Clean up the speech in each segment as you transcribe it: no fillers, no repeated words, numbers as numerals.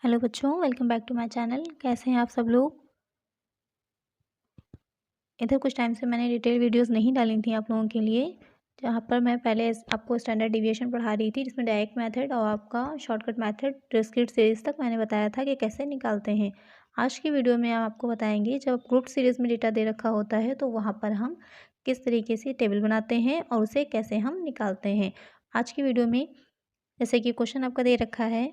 Hello बच्चों, welcome back to my channel. कैसे हैं आप सब लोग। इधर कुछ टाइम से मैंने डिटेल वीडियोस नहीं डाली थी आप लोगों के लिए, जहाँ पर मैं पहले आपको स्टैंडर्ड डिवीएशन पढ़ा रही थी, जिसमें डायरेक्ट मेथड और आपका शॉर्टकट मेथड डिस्क्रीट सीरीज़ तक मैंने बताया था कि कैसे निकालते हैं। आज की वीडियो में हम आपको बताएंगे, जब ग्रुप सीरीज़ में डेटा दे रखा होता है तो वहाँ पर हम किस तरीके से टेबल बनाते हैं और उसे कैसे हम निकालते हैं। आज की वीडियो में जैसे कि क्वेश्चन आपका दे रखा है,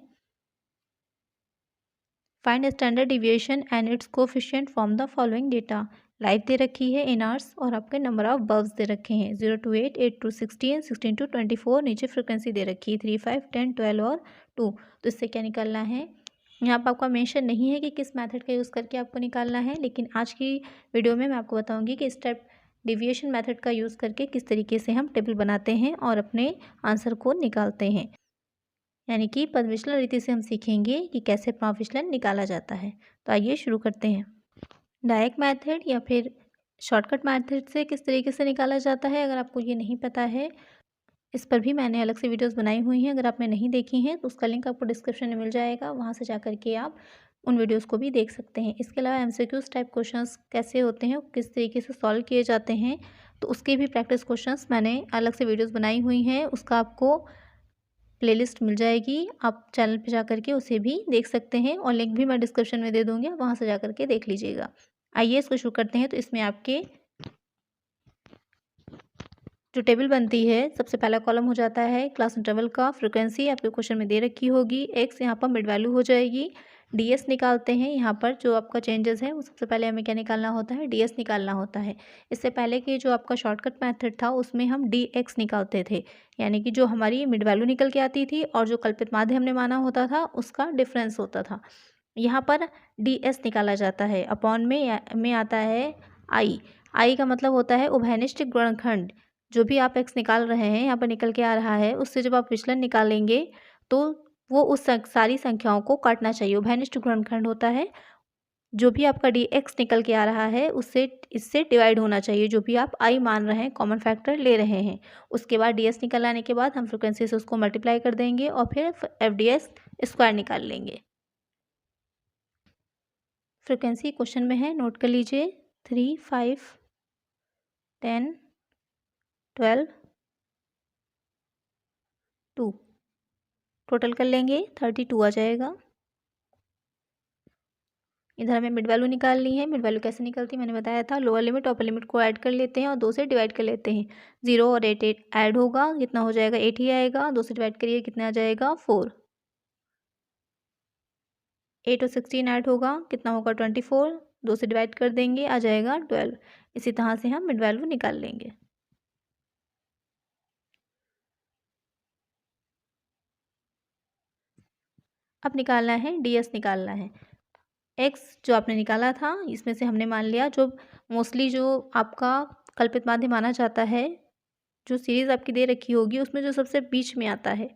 find standard deviation and its coefficient from the following data. Life दे रखी है इन आवर्स और आपके नंबर ऑफ बल्ब्स दे रखे हैं 0 to 8, 8 to 16, 16 to 24। नीचे फ्रिक्वेंसी दे रखी है 3, 5, 10, 12 और 2। तो इससे क्या निकालना है। यहाँ पर आपका मेंशन नहीं है कि किस मेथड का यूज़ करके आपको निकालना है, लेकिन आज की वीडियो में मैं आपको बताऊँगी कि स्टेप डिविएशन मेथड का यूज़ करके किस तरीके से हम टेबल बनाते हैं और अपने आंसर को निकालते हैं। यानी कि पद विचलन रीति से हम सीखेंगे कि कैसे प्रभाव विचलन निकाला जाता है। तो आइए शुरू करते हैं। डायरेक्ट मेथड या फिर शॉर्टकट मेथड से किस तरीके से निकाला जाता है, अगर आपको ये नहीं पता है, इस पर भी मैंने अलग से वीडियोस बनाई हुई हैं। अगर आपने नहीं देखी हैं तो उसका लिंक आपको डिस्क्रिप्शन में मिल जाएगा, वहाँ से जा कर के आप उन वीडियोस को भी देख सकते हैं। इसके अलावा एमसीक्यूज टाइप क्वेश्चंस कैसे होते हैं, किस तरीके से सॉल्व किए जाते हैं, तो उसके भी प्रैक्टिस क्वेश्चंस मैंने अलग से वीडियोस बनाई हुई हैं। उसका आपको प्लेलिस्ट मिल जाएगी, आप चैनल पे जा कर के उसे भी देख सकते हैं और लिंक भी मैं डिस्क्रिप्शन में दे दूँगी, आप वहाँ से जा कर के देख लीजिएगा। आइए इसको शुरू करते हैं। तो इसमें आपके जो टेबल बनती है, सबसे पहला कॉलम हो जाता है क्लास इंटरवल का। फ्रीक्वेंसी आपके क्वेश्चन में दे रखी होगी, एक्स यहाँ पर मिड वैल्यू हो जाएगी। डीएस निकालते हैं, यहाँ पर जो आपका चेंजेस है वो सबसे पहले हमें क्या निकालना होता है, डीएस निकालना होता है। इससे पहले कि जो आपका शॉर्टकट मेथड था उसमें हम डीएक्स निकालते थे, यानी कि जो हमारी मिड वैल्यू निकल के आती थी और जो कल्पित माध्य हमने माना होता था उसका डिफरेंस होता था। यहाँ पर डीएस निकाला जाता है। अपॉन में आता है आई। आई का मतलब होता है उभयनिष्ठ गुणनखंड। जो भी आप एक्स निकाल रहे हैं, यहाँ पर निकल के आ रहा है, उससे जब आप विचलन निकालेंगे तो वो उस सारी संख्याओं को काटना चाहिए। उभयनिष्ठ गुणनखंड होता है, जो भी आपका डी एक्स निकल के आ रहा है उससे इससे डिवाइड होना चाहिए, जो भी आप आई मान रहे हैं, कॉमन फैक्टर ले रहे हैं। उसके बाद डी एस निकल आने के बाद हम फ्रिक्वेंसी से उसको मल्टीप्लाई कर देंगे और फिर एफ डी एस स्क्वायर निकाल लेंगे। फ्रिक्वेंसी क्वेश्चन में है, नोट कर लीजिए। 3, 5, 10, 12, 2। टोटल कर लेंगे 32 आ जाएगा। इधर हमें मिड वैल्यू निकालनी है। मिड वैल्यू कैसे निकलती है मैंने बताया था, लोअर लिमिट अपर लिमिट को ऐड कर लेते हैं और 2 से डिवाइड कर लेते हैं। 0 और 8 ऐड होगा, कितना हो जाएगा, 8 ही आएगा। 2 से डिवाइड करिए, कितना आ जाएगा, 4। 8 और 16 ऐड होगा, कितना होगा, 24। 2 से डिवाइड कर देंगे, आ जाएगा 12। इसी तरह से हम मिड वैल्यू निकाल लेंगे। अब निकालना है डीएस निकालना है। एक्स जो आपने निकाला था, इसमें से हमने मान लिया जो मोस्टली जो आपका कल्पित माध्य माना जाता है, जो सीरीज़ आपकी दे रखी होगी उसमें जो सबसे बीच में आता है।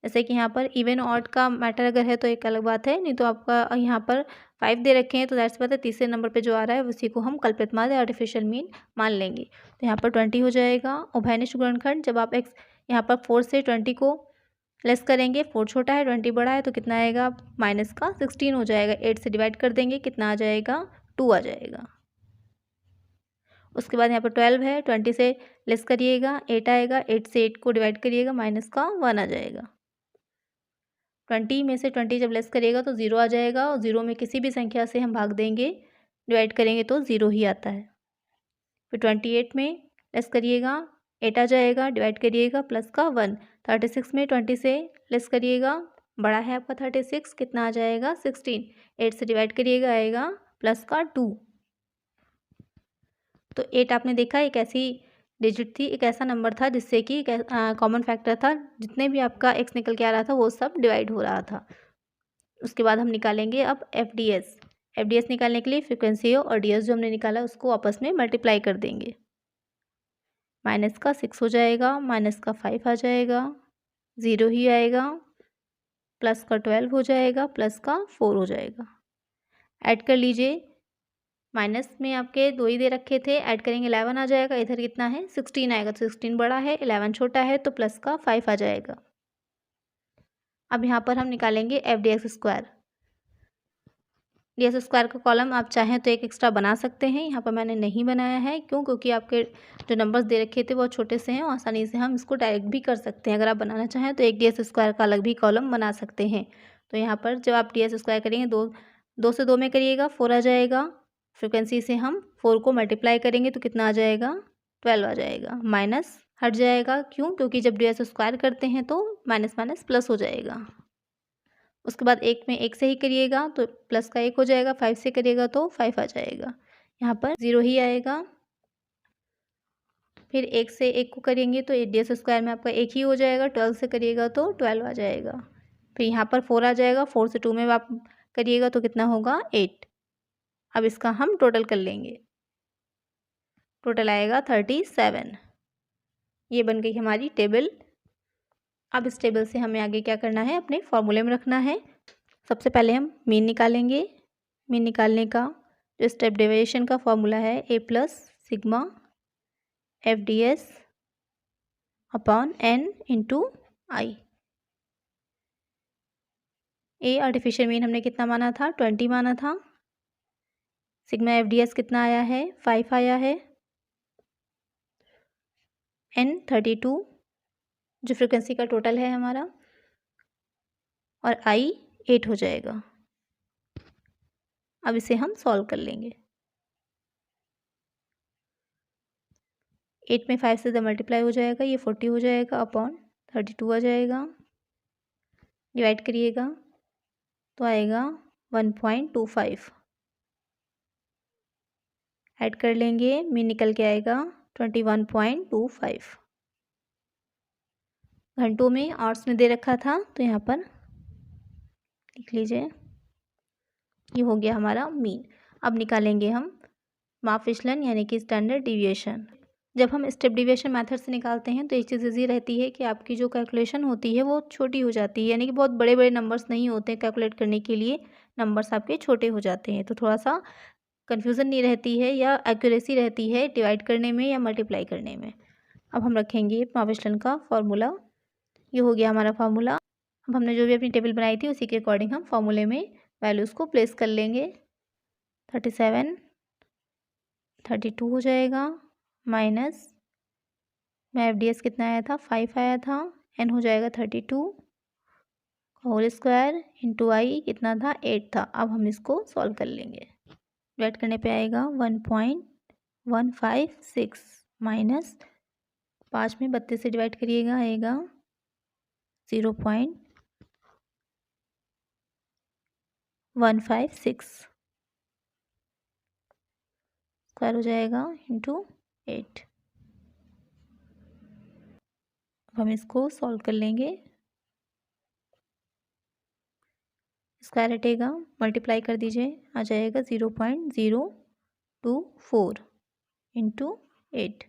जैसे कि यहाँ पर इवन ऑड का मैटर अगर है तो एक अलग बात है, नहीं तो आपका यहाँ पर 5 दे रखे हैं तो दैट्स बात है, तीसरे नंबर पे जो आ रहा है उसी को हम कल्पित माध्य आर्टिफिशियल मीन मान लेंगे। तो यहाँ पर 20 हो जाएगा। उभयनिष्ठ गुणनखंड, जब आप एक्स यहाँ पर 4 से 20 को लेस करेंगे, 4 छोटा है 20 बड़ा है, तो कितना आएगा, माइनस का 16 हो जाएगा। 8 से डिवाइड कर देंगे, कितना आ जाएगा, 2 आ जाएगा। उसके बाद यहाँ पर 12 है, 20 से लेस करिएगा, 8 आएगा। 8 से 8 को डिवाइड करिएगा, माइनस का 1 आ जाएगा। 20 में से 20 जब लेस करिएगा तो 0 आ जाएगा, और 0 में किसी भी संख्या से हम भाग देंगे, डिवाइड करेंगे तो 0 ही आता है। फिर 28 में लेस करिएगा, 8 आ जाएगा, डिवाइड करिएगा, प्लस का 1। 36 में 20 से लेस करिएगा, बड़ा है आपका 36, कितना आ जाएगा, 16। 8 से डिवाइड करिएगा, आएगा प्लस का 2। तो 8 आपने देखा एक ऐसी डिजिट थी, एक ऐसा नंबर था जिससे कि कॉमन फैक्टर था, जितने भी आपका एक्स निकल के आ रहा था वो सब डिवाइड हो रहा था। उसके बाद हम निकालेंगे अब F D S. F D S निकालने के लिए फ्रिक्वेंसी और डी एस जो हमने निकाला उसको आपस में मल्टीप्लाई कर देंगे। माइनस का 6 हो जाएगा, माइनस का 5 आ जाएगा, 0 ही आएगा, प्लस का 12 हो जाएगा, प्लस का 4 हो जाएगा। ऐड कर लीजिए, माइनस में आपके 2 ही दे रखे थे, ऐड करेंगे 11 आ जाएगा। इधर कितना है, 16 आएगा, तो 16 बड़ा है, 11 छोटा है, तो प्लस का 5 आ जाएगा। अब यहाँ पर हम निकालेंगे F D x square. ds square का कॉलम आप चाहें तो एक एक्स्ट्रा बना सकते हैं। यहाँ पर मैंने नहीं बनाया है, क्यों? क्योंकि आपके जो नंबर्स दे रखे थे वो छोटे से हैं और आसानी से हम इसको डायरेक्ट भी कर सकते हैं। अगर आप बनाना चाहें तो एक ds स्क्वायर का अलग भी कॉलम बना सकते हैं। तो यहाँ पर जब आप ds स्क्वायर करेंगे, दो से 2 में करिएगा, 4 आ जाएगा। फ्रिक्वेंसी से हम 4 को मल्टीप्लाई करेंगे तो कितना आ जाएगा? 12 आ जाएगा। माइनस हट जाएगा, क्यों? क्योंकि जब ds स्क्वायर करते हैं तो माइनस माइनस प्लस हो जाएगा। उसके बाद 1 में 1 से ही करिएगा तो प्लस का 1 हो जाएगा, 5 से करिएगा तो 5 आ जाएगा। यहाँ पर 0 ही आएगा। फिर 1 से 1 को करेंगे तो ds स्क्वायर में आपका 1 ही हो जाएगा। 12 से करिएगा तो 12 आ जाएगा। फिर यहाँ पर 4 आ जाएगा। 4 से 2 में आप करिएगा तो कितना होगा? 8। अब इसका हम टोटल कर लेंगे। टोटल आएगा 37। ये बन गई हमारी टेबल। अब इस टेबल से हमें आगे क्या करना है? अपने फॉर्मूले में रखना है। सबसे पहले हम मीन निकालेंगे। मीन निकालने का जो स्टेप डेविएशन का फॉर्मूला है, a plus sigma FDS upon n into I. a artificial mean हमने कितना माना था? 20 माना था। सिग्मा FDS कितना आया है? 5 आया है। n 32 जो फ्रिक्वेंसी का टोटल है हमारा, और i 8 हो जाएगा। अब इसे हम सॉल्व कर लेंगे। 8 में 5 से मल्टीप्लाई हो जाएगा, ये 40 हो जाएगा अपॉन 32 आ जाएगा। डिवाइड करिएगा तो आएगा 1.25। ऐड कर लेंगे, मीन निकल के आएगा 21.25। घंटों में आवर्स में दे रखा था तो यहाँ पर लिख लीजिए। ये हो गया हमारा मीन। अब निकालेंगे हम माप विचलन यानी कि स्टैंडर्ड डिविएशन। जब हम स्टेप डिविएशन मेथड से निकालते हैं तो एक चीज़ ईजी रहती है कि आपकी जो कैलकुलेशन होती है वो छोटी हो जाती है, यानी कि बहुत बड़े बड़े नंबर्स नहीं होते कैलकुलेट करने के लिए, नंबर्स आपके छोटे हो जाते हैं, तो थोड़ा सा कन्फ्यूज़न नहीं रहती है या एक्यूरेसी रहती है डिवाइड करने में या मल्टीप्लाई करने में। अब हम रखेंगे माप विचलन का फॉर्मूला। ये हो गया हमारा फार्मूला। अब हमने जो भी अपनी टेबल बनाई थी उसी के अकॉर्डिंग हम फार्मूले में वैल्यूज़ को प्लेस कर लेंगे। 37 32 हो जाएगा, माइनस में FDS कितना आया था? 5 आया था। n हो जाएगा 32 होल स्क्वायर इंटू आई कितना था? 8 था। अब हम इसको सॉल्व कर लेंगे। डिवाइड करने पे आएगा 1.156 माइनस 5 में 32 से डिवाइड करिएगा, आएगा 0.156 स्क्वायर हो जाएगा इंटू 8। अब हम इसको सॉल्व कर लेंगे। स्क्वायर हटेगा, मल्टीप्लाई कर दीजिए, आ जाएगा 0.024 इंटू 8।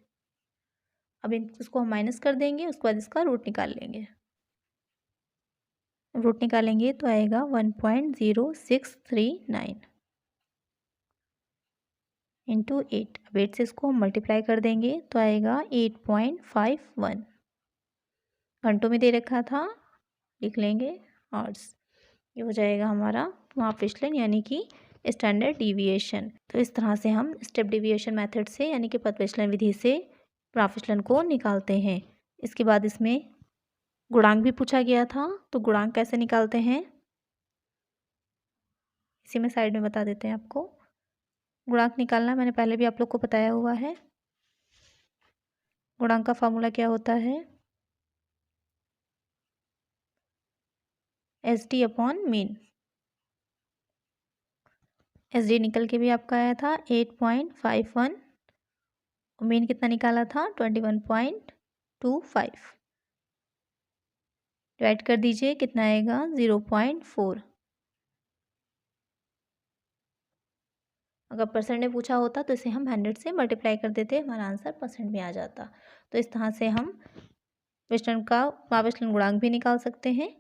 अब इसको हम माइनस कर देंगे, उसके बाद इसका रूट निकाल लेंगे। रूट निकालेंगे तो आएगा 1.0639 इंटू 8। अब 8 से इसको हम मल्टीप्लाई कर देंगे तो आएगा 8.51। घंटों में दे रखा था, लिख लेंगे आवर्स। ये हो जाएगा हमारा माप विचलन यानी कि स्टैंडर्ड डिविएशन। तो इस तरह से हम स्टेप डिविएशन मेथड से यानी कि पथ विचलन विधि से माप विचलन को निकालते हैं। इसके बाद इसमें गुणांक भी पूछा गया था, तो गुणांक कैसे निकालते हैं इसी में साइड में बता देते हैं आपको। गुणांक निकालना मैंने पहले भी आप लोग को बताया हुआ है। गुणांक का फॉर्मूला क्या होता है? SD upon mean. SD निकल के भी आपका आया था 8.51 और मीन कितना निकाला था? 21.25। डिवाइड कर दीजिए, कितना आएगा? 0.4। अगर परसेंट में पूछा होता तो इसे हम 100 से मल्टीप्लाई कर देते, हमारा आंसर परसेंट में आ जाता। तो इस तरह से हम विचलन का माप विचलन गुणांक भी निकाल सकते हैं।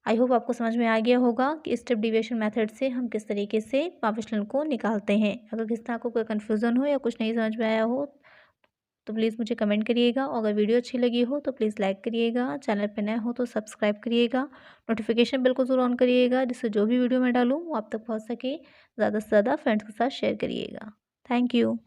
आई होप आपको समझ में आ गया होगा कि स्टेप डिविएशन मेथड से हम किस तरीके से माप विचलन को निकालते हैं। अगर किसी तरह को कोई कन्फ्यूज़न हो या कुछ नहीं समझ में आया हो तो प्लीज़ मुझे कमेंट करिएगा और अगर वीडियो अच्छी लगी हो तो प्लीज़ लाइक करिएगा, चैनल पे नए हो तो सब्सक्राइब करिएगा, नोटिफिकेशन बिल को ज़रूर ऑन करिएगा जिससे जो भी वीडियो मैं डालूँ वो आप तक पहुँच सके। ज़्यादा से ज़्यादा फ्रेंड्स के साथ शेयर करिएगा। Thank you.